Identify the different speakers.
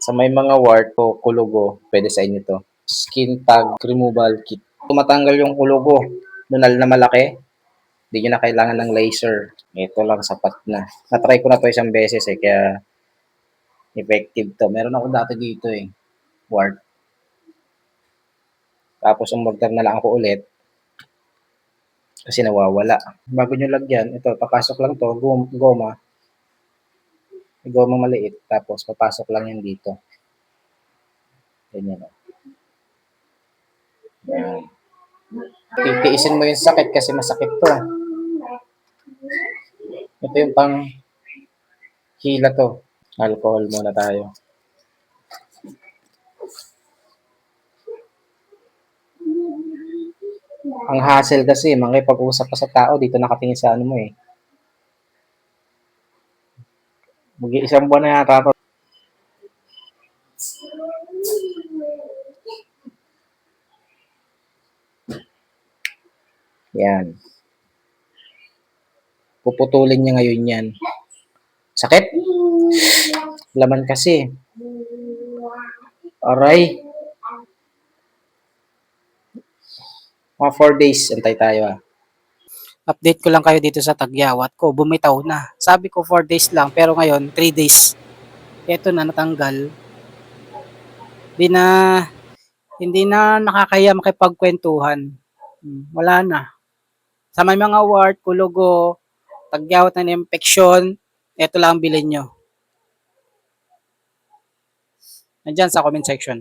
Speaker 1: Sa may mga wart o kulugo, pwede sa inyo 'to. Skin tag removal kit. Tumatanggal yung kulugo, nunal na malaki, hindi niyo na kailangan ng laser. Ito lang sapat na. Na-try ko na 'to isang beses, kaya effective 'to. Meron ako dati dito, wart. Tapos umorder na lang ako ulit kasi nawawala. Bago niyo lagyan, ito papasok lang 'to, goma, may gomang maliit tapos papasok lang 'yan dito. Ganyan, Yan. Titiisin mo yung sakit kasi masakit 'to. Ito yung pang hila 'to. Alcohol muna tayo. Ang hassle kasi makipag-usap ka sa tao dito nakatingin sa ano mo, Mag-iisang buwan na yata 'to. Yan. Puputulin niya ngayon 'yan. Sakit? Laman kasi. Aray. Mga 4 days, antay tayo
Speaker 2: Update ko lang kayo dito sa tagyawat ko, bumitaw na. Sabi ko 4 days lang, pero ngayon 3 days. Ito na, natanggal. Hindi na, hindi na nakakaya makipagkwentuhan. Wala na. Sa may mga wart, kulugo, tagyawat na infeksyon, ito lang ang bilhin nyo. Nandyan sa comment section.